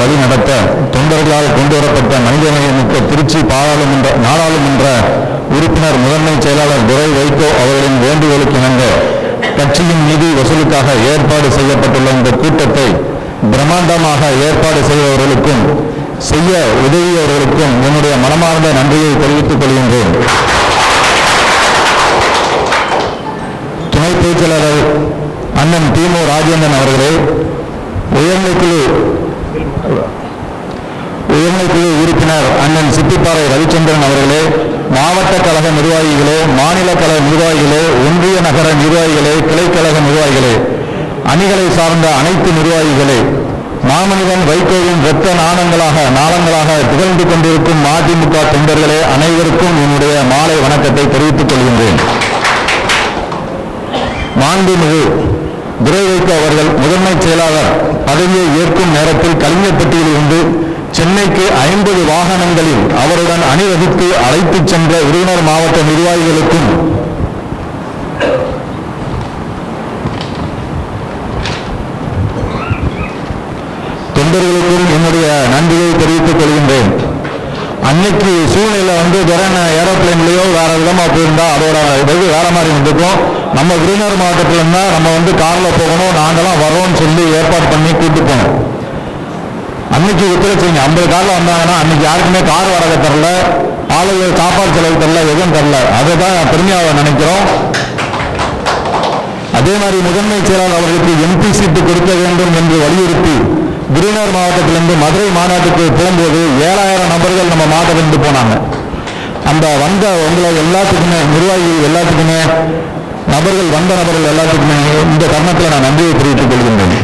வழிநடத்த தொண்டர்களால் கொண்டுவரப்பட்ட மனிதநேயமிக்க திருச்சி நாடாளுமன்ற உறுப்பினர் முதன்மை செயலாளர் துரை வைகோ அவர்களின் வேண்டுகோளுக்கு இணங்க கட்சியின் நிதி வசூலுக்காக ஏற்பாடு செய்யப்பட்டுள்ள இந்த கூட்டத்தை பிரம்மாண்டமாக ஏற்பாடு செய்தவர்களுக்கும் செய்ய உதவியவர்களுக்கும் என்னுடைய மனமார்ந்த நன்றியை தெரிவித்துக் கொள்கின்றேன். துணை பொதுச்செயலாளர் அண்ணன் திமு ராஜேந்திரன் அவர்களே, உயர்நிலைக்குழு உறுப்பினர் அண்ணன் சித்திப்பாறை ரவிச்சந்திரன் அவர்களே, மாவட்ட கழக நிர்வாகிகளே, மாநில கழக நிர்வாகிகளே, ஒன்றிய நகர நிர்வாகிகளே, கிளைக்கழக நிர்வாகிகளே, அணிகளை சார்ந்த அனைத்து நிர்வாகிகளே, மாமனிதன் வைகோவின் இரத்த நாளங்களாக திகழ்ந்து கொண்டிருக்கும் அதிமுக தொண்டர்களே, அனைவருக்கும் என்னுடைய மாலை வணக்கத்தை தெரிவித்துக் கொள்கின்றேன். மாண்புமிகு துரை வைகோ அவர்கள் முதன்மை செயலாளர் பதவியை ஏற்கும் நேரத்தில் கலிங்கப்பட்டியில் இருந்து சென்னைக்கு 50 வாகனங்களில் அவருடன் அணிவகுத்து அழைத்துச் சென்ற விருதுநகர் மாவட்ட நிர்வாகிகளுக்கும் தொண்டர்களுக்கும் என்னுடைய நன்றியை தெரிவித்துக் கொள்கின்றேன். அன்னைக்கு சூழ்நிலை ஏரோப்ளைன்லயோ வேற விதமா போயிருந்தா அதோட வேற மாதிரி இருந்திருக்கும். நம்ம விருதுநகர் மாவட்டத்தில் இருந்தா நம்ம கார்ல போகணும், நாங்களாம் வரோம்னு சொல்லி ஏற்பாடு பண்ணி கூட்டு போனோம். அன்னைக்கு ஒத்துழைச்சிங்க 50 கார்ல வந்தாங்கன்னா அன்னைக்கு யாருக்குமே கார் வாடகை தரல, ஆளுநர் சாப்பாடு செலவு தரல, எதுவும் தரல. அதை தான் பெருமையாக நினைக்கிறோம். அதே மாதிரி முதன்மை செயலாளர் அவர்களுக்கு எம்பி சீட்டு கொடுக்க வேண்டும் என்று வலியுறுத்தி விருதுநகர் மாவட்டத்திலிருந்து மதுரை மாநாட்டுக்கு போகும்போது 7000 நபர்கள் நம்ம மாவட்டத்திலிருந்து போனாங்க. அந்த வந்த உங்களை எல்லாத்துக்குமே நிர்வாகிகள் எல்லாத்துக்குமே நபர்கள் எல்லாத்துக்குமே இந்த தருணத்தில் நான் நன்றியை தெரிவித்துக் கொள்கின்றேன்.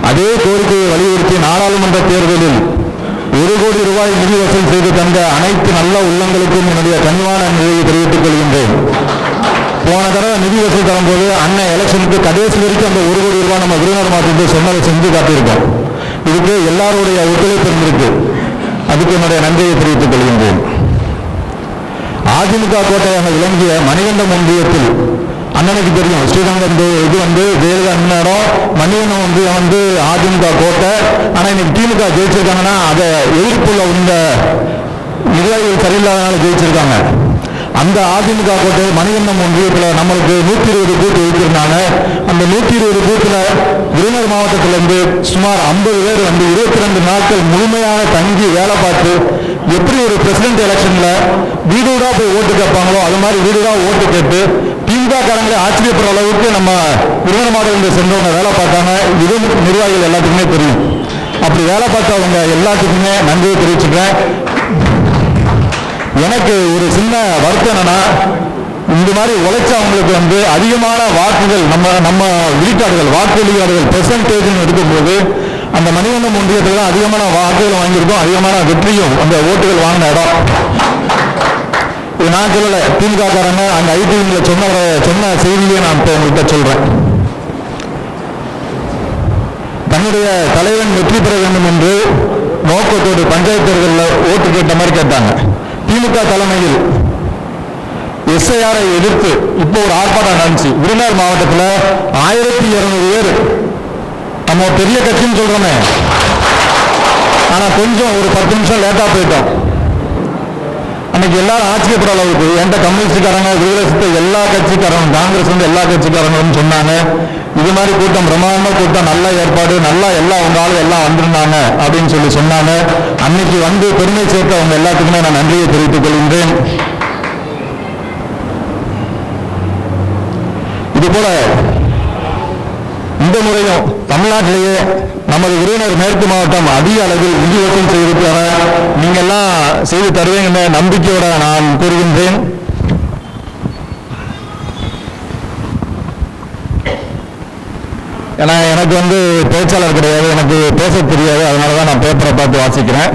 அதே கோரிக்கையை வலியுறுத்தி நாடாளுமன்ற தேர்தலில் 1 கோடி ரூபாய் நிதி வசூல் செய்து தந்த அனைத்து நல்ல உள்ளங்களுக்கும் என்னுடைய கனிவான நன்றியை தெரிவித்துக் கொள்கின்றேன். போன தடவை நிதி வசூல் தரும்போது அண்ணன் எலெக்ஷனுக்கு கடைசி வரைக்கும் அந்த 1 கோடி ரூபாய் நம்ம விருதுநகர் மாவட்டத்தை சொன்னதை செஞ்சு காட்டியிருக்கோம். இதுக்கு எல்லாருடைய ஒத்துழைப்பு இருந்திருக்கு. அதுக்கு என்னுடைய நன்றியை தெரிவித்துக் கொள்கின்றேன். அதிமுக கோட்டையாக விளங்கிய மணிகண்டம் ஒன்றியத்தில் அண்ணனுக்கு தெரியும், ஸ்ரீரங்கம் ஜெயலலிதா அண்ணனும் மணிகண்டம் அதிமுக கோட்டை. ஆனா இன்னைக்கு திமுக ஜெயிச்சிருக்காங்கன்னா அதை எதிர்ப்புள்ள இந்த நிர்வாகிகள் சரியில்லாதனால ஜெயிச்சிருக்காங்க. அந்த அதிமுக கோட்டை மணிகண்டம் ஒன்றியத்தில் நம்மளுக்கு 120 பூத்து வைத்திருந்தாங்க. அந்த 120 பூத்துல விருதுநகர் மாவட்டத்திலிருந்து சுமார் 50 பேர் 22 நாட்கள் முழுமையாக தங்கி வேலை பார்த்து எப்படி ஒரு பிரசிடென்ட் எலெக்ஷன்ல வீடுடா போய் ஓட்டு கேட்பாங்களோ அது மாதிரி வீடுடா ஓட்டு கேட்டு திமுக காரங்களை ஆச்சரியப்படுற அளவுக்கு நம்ம விருதுநகர் மாவட்டத்தில் சென்றவங்க வேலை பார்த்தாங்க. இது நிர்வாகிகள் எல்லாத்துக்குமே தெரியும். அப்படி வேலை பார்த்தவங்க எல்லாத்துக்குமே நன்றியை தெரிவிச்சுக்கிறேன். எனக்கு ஒரு சின்ன வருத்தம் என்னன்னா, இந்த மாதிரி உழைச்சவங்களுக்கு அதிகமான வாக்குகள் நம்ம விழிக்காடுகள் வாக்கு வெளியாடுகள் பெர்சன்டேஜ் எடுக்கும்போது அந்த மணிகண்டம் ஒன்றியத்தில் தான் அதிகமான வாக்குகள் வாங்கியிருக்கோம், அதிகமான வெற்றியும் அந்த ஓட்டுகள் வாங்கின இடம். இது நான் சொல்லலை, திமுக காரங்க அந்த ஐடிவில சொன்ன செய்தியை நான் இப்போ உங்கள்கிட்ட சொல்றேன். தன்னுடைய தலைவன் வெற்றி பெற வேண்டும் என்று நோக்கத்தோடு பஞ்சாயத்து தேர்தலில் ஓட்டு கேட்ட மாதிரி கேட்டாங்க. திமுக தலைமையில் எஸ்ஐஆரை எதிர்த்து இப்போ ஒரு ஆர்ப்பாட்டம் நடந்துச்சு விருதுநகர் மாவட்டத்தில். 1200 பேர். நம்ம பெரிய கட்சின்னு சொல்றோமே, ஆனா கொஞ்சம் ஒரு 10 நிமிஷம் லேட்டா போயிட்டோம். அன்னைக்கு எல்லாரும் ஆச்சரியப்பட அளவுக்கு எந்த கம்யூனிஸ்டுக்காரங்க விடுதலை எல்லா கட்சிக்காரங்களும் காங்கிரஸ் எல்லா கட்சிக்காரங்களும் சொன்னாங்க, இது மாதிரி கூட்டம் பிரமாண்டமா கூட்டம், நல்ல ஏற்பாடு, நல்லா உங்க ஆளு எல்லாம் வந்திருந்தாங்க அப்படின்னு சொன்னாங்க. அன்னைக்கு பெருமை சேர்த்த அவங்க எல்லாத்துக்குமே நான் நன்றியை தெரிவித்துக் கொள்கின்றேன். இது போல இந்த முறையும் தமிழ்நாட்டிலேயே நமது விருதுநகர் மேற்கு மாவட்டம் அதிக அளவில் நிதி வசூல் செய்திருக்கிற நீங்க எல்லாம் செய்து தருவீங்க நம்பிக்கையோட நான் கூறுகின்றேன். ஏன்னா எனக்கு பேச்சாளர் கிடையாது, எனக்கு பேச தெரியாது, அதனாலதான் நான் பேப்பரை பார்த்து வாசிக்கிறேன்.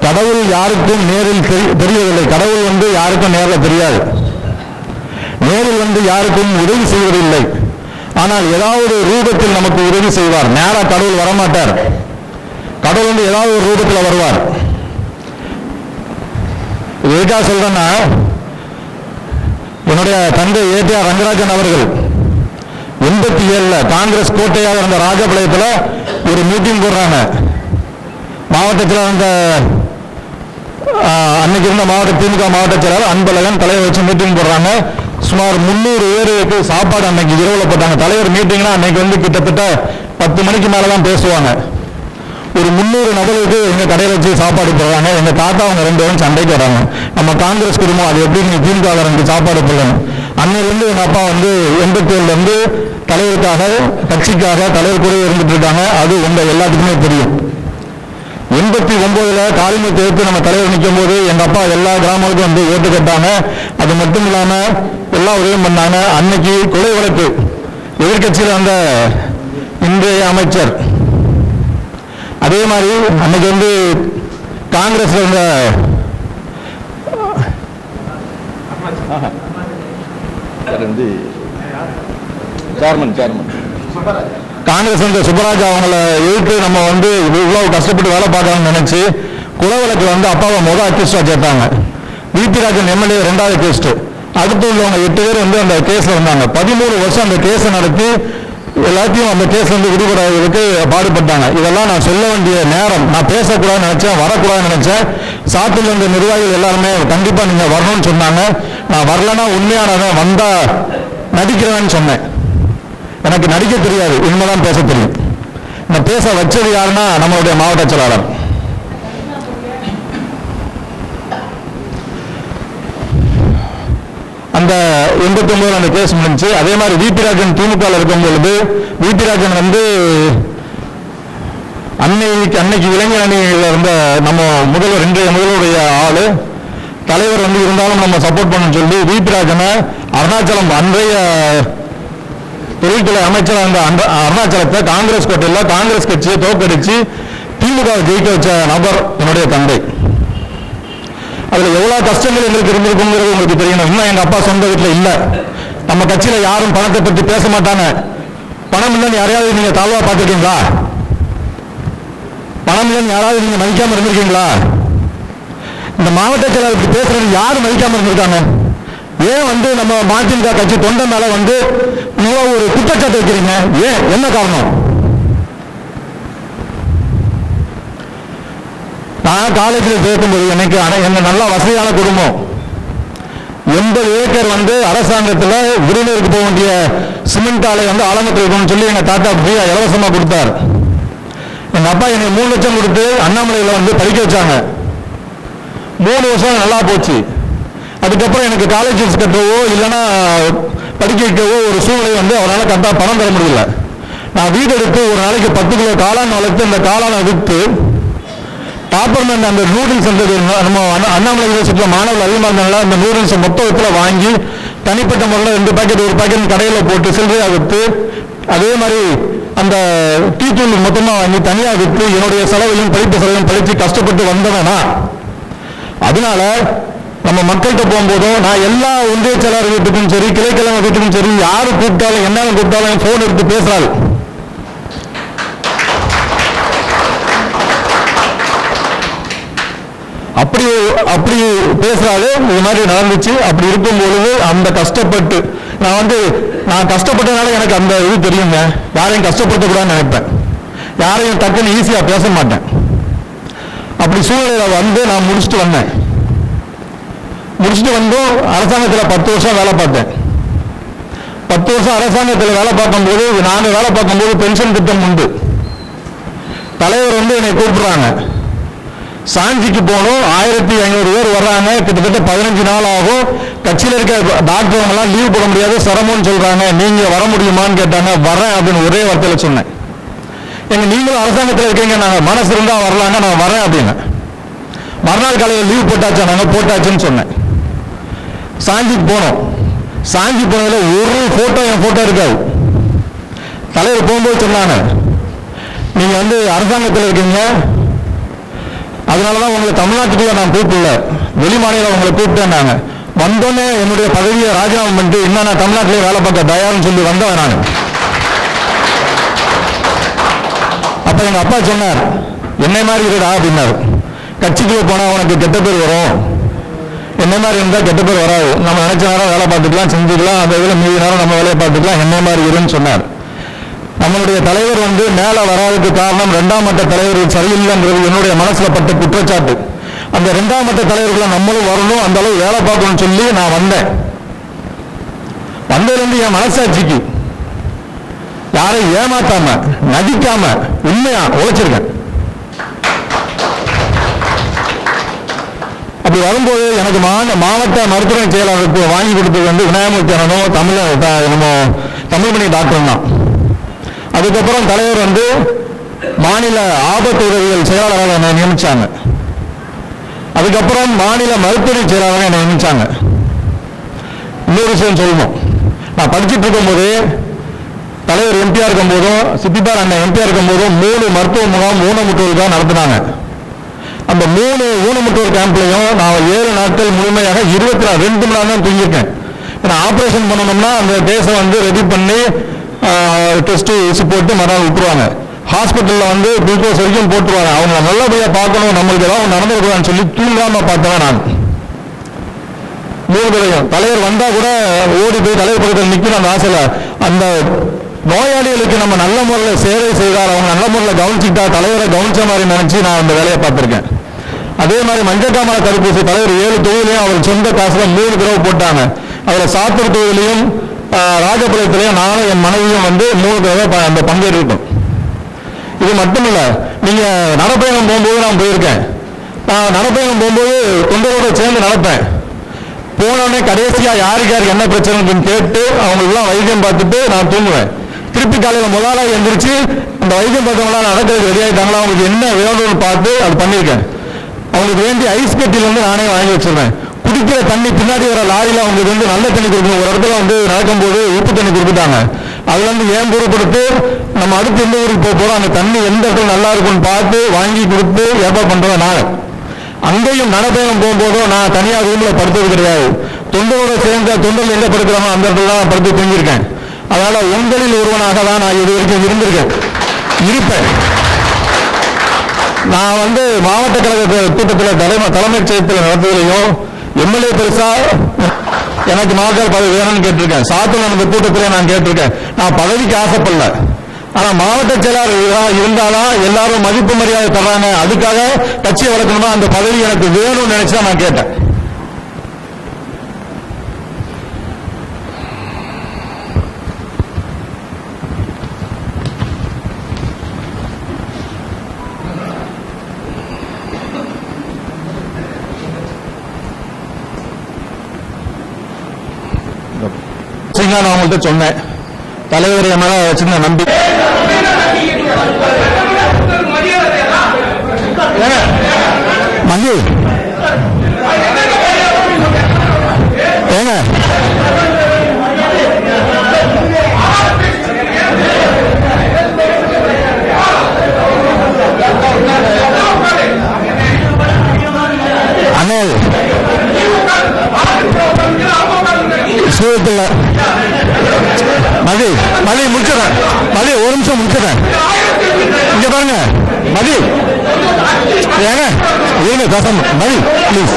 கடவுள் யாருக்கும் நேரில் தெரியவில்லை, கடவுள் யாருக்கும் நேரில் தெரியாது, நேரில் யாருக்கும் உதவி செய்வதில்லை. ஆனால் ஏதாவது ஒரு ரூபத்தில் நமக்கு உதவி செய்வார். நேரா கடவுள் வரமாட்டார், கடவுள் ஏதாவது ஒரு ரூபத்தில் வருவார். எதுக்காக சொல்றேன்னா, என்னுடைய தந்தை ஏடிஆர் ரங்கராஜன் அவர்கள் 87 காங்கிரஸ் கோட்டையாக இருந்த ராஜபாளையத்தில் ஒரு மீட்டிங் போடுறாங்க. மாவட்டத்தில் அந்த அன்னைக்கு இருந்த திமுக மாவட்ட செயலாளர் அன்பழகன் தலைவர் வச்சு மீட்டிங் போடுறாங்க. சுமார் 300 பேருக்கு சாப்பாடு அன்னைக்கு இரவில் போட்டாங்க. தலைவர் மீட்டிங்னா அன்னைக்கு வந்து கிட்டத்தட்ட 10 மணிக்கு மேலே தான் பேசுவாங்க. ஒரு 300 நபர்களுக்கு எங்கள் கடையில் வச்சு சாப்பாடு போடுறாங்க. எங்கள் தாத்தா அவங்க 2 பேரும் சண்டைக்கு வராங்க. நம்ம காங்கிரஸ் குடும்பம் அது எப்படி நீங்கள் திமுக சாப்பாடு போடணும். அன்னையிலேருந்து எங்கள் அப்பா வந்து 87 தலைவருக்காக கட்சிக்காக தலைவர் கூட இருந்துட்டு இருக்காங்க. அது உங்கள் எல்லாத்துக்குமே தெரியும். 89 காலிமத்தை எடுத்து நம்ம தலைவர் நிற்கும் போது எங்கள் அப்பா எல்லா கிராமங்களுக்கும் வந்து ஓட்டு கட்டாங்க. அது மட்டும் இல்லாமல் எல்லா உதவியும் பண்ணாங்க. அன்னைக்கு கொலை வழக்கு எதிர்கட்சியில் வந்த இன்றைய அமைச்சர், அதே மாதிரி அன்னைக்கு வந்து காங்கிரஸ்ல இருந்த காங்கிரஸ் வந்து சுப்பராஜ் அவங்களை எதிர்த்து நம்ம வந்து இவ்வளவு கஷ்டப்பட்டு வேலை பார்க்கலாம்னு நினைச்சு கொலை வழக்கு வந்து அப்பாவை அக்யூஸ்டா சேர்த்தாங்க. விபி ராஜன் எம்எல்ஏ 2வது அக்யூஸ்ட். அடுத்து உள்ளவங்க 8 பேர் வந்து அந்த கேஸ்ல வந்தாங்க. 13 வருஷம் அந்த கேஸை நடத்தி எல்லாத்தையும் அந்த கேஸ் வந்து விடுபடுறதுக்கு பாடுபட்டாங்க. இதெல்லாம் நான் சொல்ல வேண்டிய நேரம். நான் பேசக்கூடாதுன்னு நினைச்சேன், வரக்கூடாதுன்னு நினைச்சேன். சாட்டில் இருந்த நிர்வாகிகள் எல்லாருமே கண்டிப்பா நீங்க வரணும்னு சொன்னாங்க. நான் வரலன்னா உண்மையானவன் வந்தா நடிக்கிறேன்னு சொன்னேன். எனக்கு நடிக்க தெரியாது, உண்மைதான் பேச தெரியும். நான் பேச வச்சது யாருன்னா நம்மளுடைய மாவட்ட செயலாளர். அந்த 89 அந்த கேஸ் முடிஞ்சு. அதே மாதிரி விபி ராஜன் திமுக இருக்கும் பொழுது விபி ராஜன் வந்து அன்னைக்கு இளைஞர் அணியில் இருந்த நம்ம இன்றைய முதல்வருடைய ஆளு தலைவர் வந்து இருந்தாலும் நம்ம சப்போர்ட் பண்ண சொல்லி விபி ராஜனை அருணாச்சலம் அன்றைய தொழில்துறை அமைச்சர் அந்த அருணாச்சலத்தை காங்கிரஸ் கோட்டையில் காங்கிரஸ் கட்சியை தோற்கடிச்சு திமுக ஜெயிக்க வச்ச நபர் என்னுடைய தந்தை. அதுல எவ்வளவு கஷ்டங்கள் எங்களுக்கு இருந்திருக்குங்கிறது உங்களுக்கு தெரியணும். இன்னும் எங்க அப்பா சொந்த வீட்டில் இல்ல. நம்ம கட்சியில யாரும் பணத்தை பற்றி பேச மாட்டாங்க. பணம் இல்லைன்னு யாரையாவது நீங்க தாழ்வா பார்த்துருக்கீங்களா? பணம் இல்லைன்னு யாராவது நீங்க மதிக்காம இருந்திருக்கீங்களா? இந்த மாவட்ட செயலாளர் பேசுறது யாரும் மதிக்காம இருந்திருக்காங்க? ஏன் வந்து நம்ம மதிமுக கட்சி தொண்டை மேல வந்து ஒரு குற்றச்சாட்டு வைக்கிறீங்க? ஏன், என்ன காரணம்? நான் காலேஜில் சேர்க்கும்போது எனக்கு நல்ல வசதியான குடும்பம். 80 ஏக்கர் வந்து அரசாங்கத்தில் விருதுநகருக்கு போக வேண்டிய சிமெண்ட் ஆலை வந்து ஆலமத்தில் இருக்கணும்னு சொல்லி எங்க தாத்தா ஃப்ரீயா இலவசமா கொடுத்தார். எங்க அப்பா எனக்கு 3 லட்சம் கொடுத்து அண்ணாமலையில வந்து படிக்க வச்சாங்க. 3 வருஷம் நல்லா போச்சு. அதுக்கப்புறம் எனக்கு காலேஜ் ஃபீஸ் கட்டவோ இல்லைன்னா படிக்க வைக்கவோ ஒரு சூழ்நிலை வந்து அவரால் கரெக்டாக பணம் தர முடியல. நான் வீடு எடுத்து ஒரு நாளைக்கு 10 கிலோ காளான் வளர்த்து அந்த காளானை விற்று டாப்பர்மெண்ட் அந்த நூடுல்ஸ் வந்து நம்ம அண்ணாமலை யூனிவர்சிட்டியில் மாணவர்கள் அதிகமாக இருந்தாலும் அந்த நூடுல்ஸை மொத்தத்தில் வாங்கி தனிப்பட்ட முறையில் 2 பாக்கெட் 1 பாக்கெட் கடையில் போட்டு சில்லறையாக விற்று, அதே மாதிரி அந்த டீ தூள் மொத்தமாக வாங்கி தனியாக விற்று என்னுடைய செலவையும் படிப்பு செலவையும் படித்து கஷ்டப்பட்டு வந்தவனா. அதனால நம்ம மக்கள்கிட்ட போகும்போதும் நான் எல்லா ஒன்றிய செயலாளர் வீட்டுக்கும் சரி கிளைக்கிழமை வீட்டுக்கும் சரி யாரு கூப்பிட்டாலும் என்னன்னு கூப்பிட்டாலும் போன் எடுத்து பேசுறாரு. அப்படி பேசுறாரு. இது மாதிரி நடந்துச்சு. அப்படி இருக்கும் பொழுது அந்த கஷ்டப்பட்டு நான் கஷ்டப்பட்டதுனால எனக்கு அந்த இது தெரியுங்க. யாரையும் கஷ்டப்படுத்தக்கூடாதுன்னு நினைப்பேன். யாரையும் டக்குன்னு ஈஸியா பேச மாட்டேன். அப்படி சூழ்நிலையில வந்து நான் முடிச்சுட்டு வந்தேன். முடிச்சுட்டு வந்து அரசாங்கத்தில் 10 வருஷம் வேலை பார்த்தேன். 10 வருஷம் அரசாங்கத்தில் வேலை பார்க்கும்போது நான் வேலை பார்க்கும்போது பென்ஷன் திட்டம் உண்டு. தலைவர் வந்து என்னை கூப்பிடுறாங்க. சாஞ்சிக்கு போகணும். 1500 பேர் வர்றாங்க. கிட்டத்தட்ட 15 நாள் ஆகும். கட்சியில் இருக்க டாக்டர் எல்லாம் லீவ் போட முடியாது, சிரமம்னு சொல்றாங்க. நீங்க வர முடியுமான்னு கேட்டாங்க. வரேன் அப்படின்னு ஒரே வார்த்தையில சொன்னேன். நீங்களும் அரசாங்கத்தில் இருக்கீங்க, நாங்கள் மனசு இருந்தா வரலாங்க, நான் வரேன் அப்படின்னு. மறுநாள் காலையில் லீவ் போட்டாச்சா? நாங்கள் போட்டாச்சுன்னு சொன்னேன். சாஞ்சிக்கு போனோம். சாஞ்சி போனதுல ஒரு போட்டோ என் போட்டோ இருக்காது. தலைவர் போகும்போது சொன்னாங்க, நீங்க வந்து அரசாங்கத்தில் இருக்கீங்க, அதனாலதான் உங்களை தமிழ்நாட்டுக்குள்ள நான் கூப்பிடல, வெளி மாநிலம் உங்களை கூப்பிட்டேன்னாங்க. வந்தோடனே என்னுடைய பதவியை ராஜினாமா பண்ணிட்டு இன்னும் நான் தமிழ்நாட்டிலே வேலை பார்க்க தயார்னு சொல்லி வந்தவன் நான். அப்ப எங்க அப்பா சொன்னார், என்னை மாதிரி இருடா அப்படின்னாரு. கட்சிக்குள்ள போனா உனக்கு கெட்ட பேர் வரும், என்ன மாதிரி இருந்தா கெட்ட பேர் வராது, நம்ம நினைச்ச நேரம் வேலை பார்த்துக்கலாம், செஞ்சுக்கலாம், அந்த இதில் மீதி நேரம் நம்ம வேலையை பார்த்துக்கலாம், என்ன மாதிரி இருன்னு சொன்னார். நம்மளுடைய தலைவர் வந்து மேலே வராததுக்கு காரணம் 2ஆம் மட்ட தலைவர்கள் சரியில்லைங்கிறது என்னுடைய மனசுல பட்ட குற்றச்சாட்டு. அந்த 2ஆம் மட்ட தலைவர்களை நம்மளும் வரணும், அந்த அளவு வேலை பார்க்கணும்னு சொல்லி நான் வந்தேன். வந்ததுலேருந்து என் மனசாட்சிக்கு யாரையும் ஏமாத்தாம நடிக்காம உண்மையா உழைச்சிருக்கேன். அப்படி வரும்போது எனக்கு மாவட்ட மருத்துவமனை செயலாளருக்கு வாங்கி கொடுத்தது வந்து விநாயகமூர்த்தி அண்ணனும் தமிழ்மணி டாக்டரும் தான். அதுக்கப்புறம் தலைவர் வந்து மாநில ஆபத்து உதவிகள் செயலாளராக என்னை நியமிச்சாங்க. அதுக்கப்புறம் மாநில மருத்துவமனை செயலாளராக என்னை நியமிச்சாங்க. இன்னொரு விஷயம் சொல்லணும், நான் படிச்சுட்டு இருக்கும்போது தலைவர் எம்பியா இருக்கும் போதும் சித்திபார் அண்ணன் எம்பியா இருக்கும் போதும் 3 மருத்துவ முகாம் ஊனமுற்றோர் தான் நடத்தினாங்க. அந்த 3 ஊனமுற்றோர் கேம்ப்லையும் நான் 7 நாட்கள் முழுமையாக 22 மணி நேரம் தான் தூங்கியிருக்கேன். ஏன்னா ஆப்ரேஷன் பண்ணணும்னா அந்த கேஸை வந்து ரெடி பண்ணி டெஸ்ட் ஊசி போட்டு மறுநாள் விட்டுருவாங்க. ஹாஸ்பிட்டலில் வந்து குளுக்கோஸ் வரைக்கும் போட்டுருவாங்க. அவங்க நல்லபடியாக பார்க்கணும், நம்மளுக்கு ஏதாவது நடந்துருக்கூடாதுன்னு சொல்லி தூங்காம பார்த்தவன் நான். 3 தடவையும் தலைவர் வந்தா கூட ஓடி போய் தலைவர் பக்கத்தில் நிற்கணும் அந்த ஆசையில். அந்த நோயாளிகளுக்கு நம்ம நல்ல முறையில் சேவை செய்தால், அவங்க நல்ல முறையில் கவனிச்சுட்டா தலைவரை கவனிச்ச மாதிரி நினைச்சு நான் அந்த வேலையை பார்த்துருக்கேன். அதே மாதிரி மஞ்சக்காமலை தடுப்பூசி தலைவர் 7 தொகுதியிலையும் அவர் சொந்த காசுல 3 தடவை போட்டாங்க. அதில் சாத்தூர் தொகுதியிலையும் ராஜபாளையத்திலையும் நானும் என் மனைவியும் வந்து 3 தடவை அந்த பங்கேற்கும். இது மட்டுமில்ல, நீங்க நடப்பயணம் போகும்போது நான் போயிருக்கேன். நான் நடப்பயணம் போகும்போது தொண்டரோட சேர்ந்து நடப்பேன். போனோடனே கடைசியா யாருக்கு யாருக்கு என்ன பிரச்சனைன்னு கேட்டு அவங்களுக்குலாம் வைத்தியம் பார்த்துட்டு நான் தூங்குவேன். திருப்பி காலையில் முதலாக எந்திரிச்சு அந்த வைத்தியம் பார்த்தவங்களாம் நடக்கிறது ரெடி ஆகிட்டாங்களா, அவங்களுக்கு என்ன வேணும்னு பார்த்து அது பண்ணியிருக்கேன். அவங்களுக்கு வேண்டிய ஐஸ் கட்டியிலேருந்து நானே வாங்கி வச்சிருவேன். குடிக்கிற தண்ணி பின்னாடி வர லாரியில் அவங்களுக்கு வந்து நல்ல தண்ணி கொடுக்கணும். ஒரு இடத்துல வந்து நடக்கும்போது உப்பு தண்ணி கொடுத்துட்டாங்க. அதுல இருந்து ஏன் பொருட்படுத்து நம்ம அடுத்து எந்த ஊருக்கு போகிறோம், அந்த தண்ணி எந்த இடத்துல நல்லா இருக்கும்னு பார்த்து வாங்கி கொடுத்து ஏற்பாடு பண்ணுறேன். நான் அங்கேயும் நடைபயணம் போகும்போதும் நான் தனியாக ரூம்ல படுத்தது கிடையாது. தொண்டரோட சேர்ந்த தொண்டர்கள் எங்க படுக்கிறாங்க அந்த இடத்துல தான் படுத்து தூங்கியிருக்கேன். அதனால உங்களில் ஒருவனாக தான் நான் இது வரைக்கும் இருந்திருக்கேன், இருப்பேன். நான் வந்து மாவட்ட கழக கூட்டத்தில் தலைமைச் செயலகத்தில் நடத்துவதையும் எம்எல்ஏ பெருசா எனக்கு மாவட்ட பதவி வேணும்னு கேட்டிருக்கேன். சாத்தூர் நடந்த கூட்டத்திலே நான் கேட்டிருக்கேன். நான் பதவிக்கு ஆசைப்படல, ஆனா மாவட்ட செயலாளர் இருந்தாலும் எல்லாரும் மதிப்பு மரியாதை தர்றாங்க, அதுக்காக கட்சியை வளர்க்கணுமா அந்த பதவி எனக்கு வேணும்னு நினைச்சுதான் நான் கேட்டேன். நான் அவங்கள்ட்ட சொன்னேன், தலைவர் என் மேல வச்சிருந்த நம்பிக்கை. மஞ்சு ஏங்க அண்ணே சூழத்தில் மதி மதி முடிச்சிடறேன். மதி ஒரு நிமிஷம் முடிச்சிடறேன். இங்க பாருங்க மதி, ஏங்க இருங்க பேசாம மதி ப்ளீஸ்.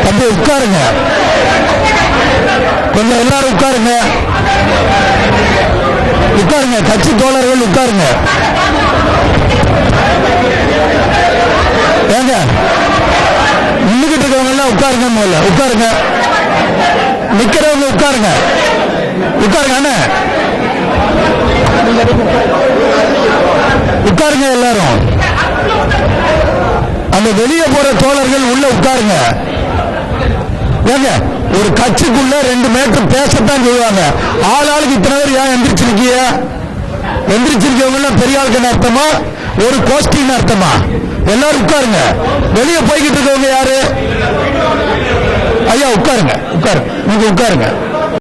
தம்பி உட்காருங்க, கொஞ்சம் எல்லாரும் உட்காருங்க, உட்காருங்க, கட்சி தோழர்கள் உட்காருங்க. ஏங்க நின்றுகிட்டு இருக்கவங்க எல்லாம் உட்காருங்க, முதல்ல உட்காருங்க, நிக்கிறவங்க உட்காருங்க, உட்காருங்க அண்ணே உட்காருங்க எல்லாரும். அந்த வெளியே போற தோழர்கள் உள்ள உட்காருங்க. ஏங்க ஒரு கட்சிக்குள்ள 2 மேட்டர் பேசத்தான் செய்வாங்க. ஆளாளுக்கு இத்தனை பேர் ஏன் எந்திரிச்சிருக்கீங்க? எந்திரிச்சிருக்கவங்க பெரிய ஆளுக்கு அர்த்தமா, ஒரு கோஷ்டின்னு அர்த்தமா? எல்லாரும் உட்காருங்க. வெளியே போய்கிட்டு இருக்கவங்க யாரு? ஐயா உட்காருங்க, உட்காருங்க, நீங்க உட்காருங்க.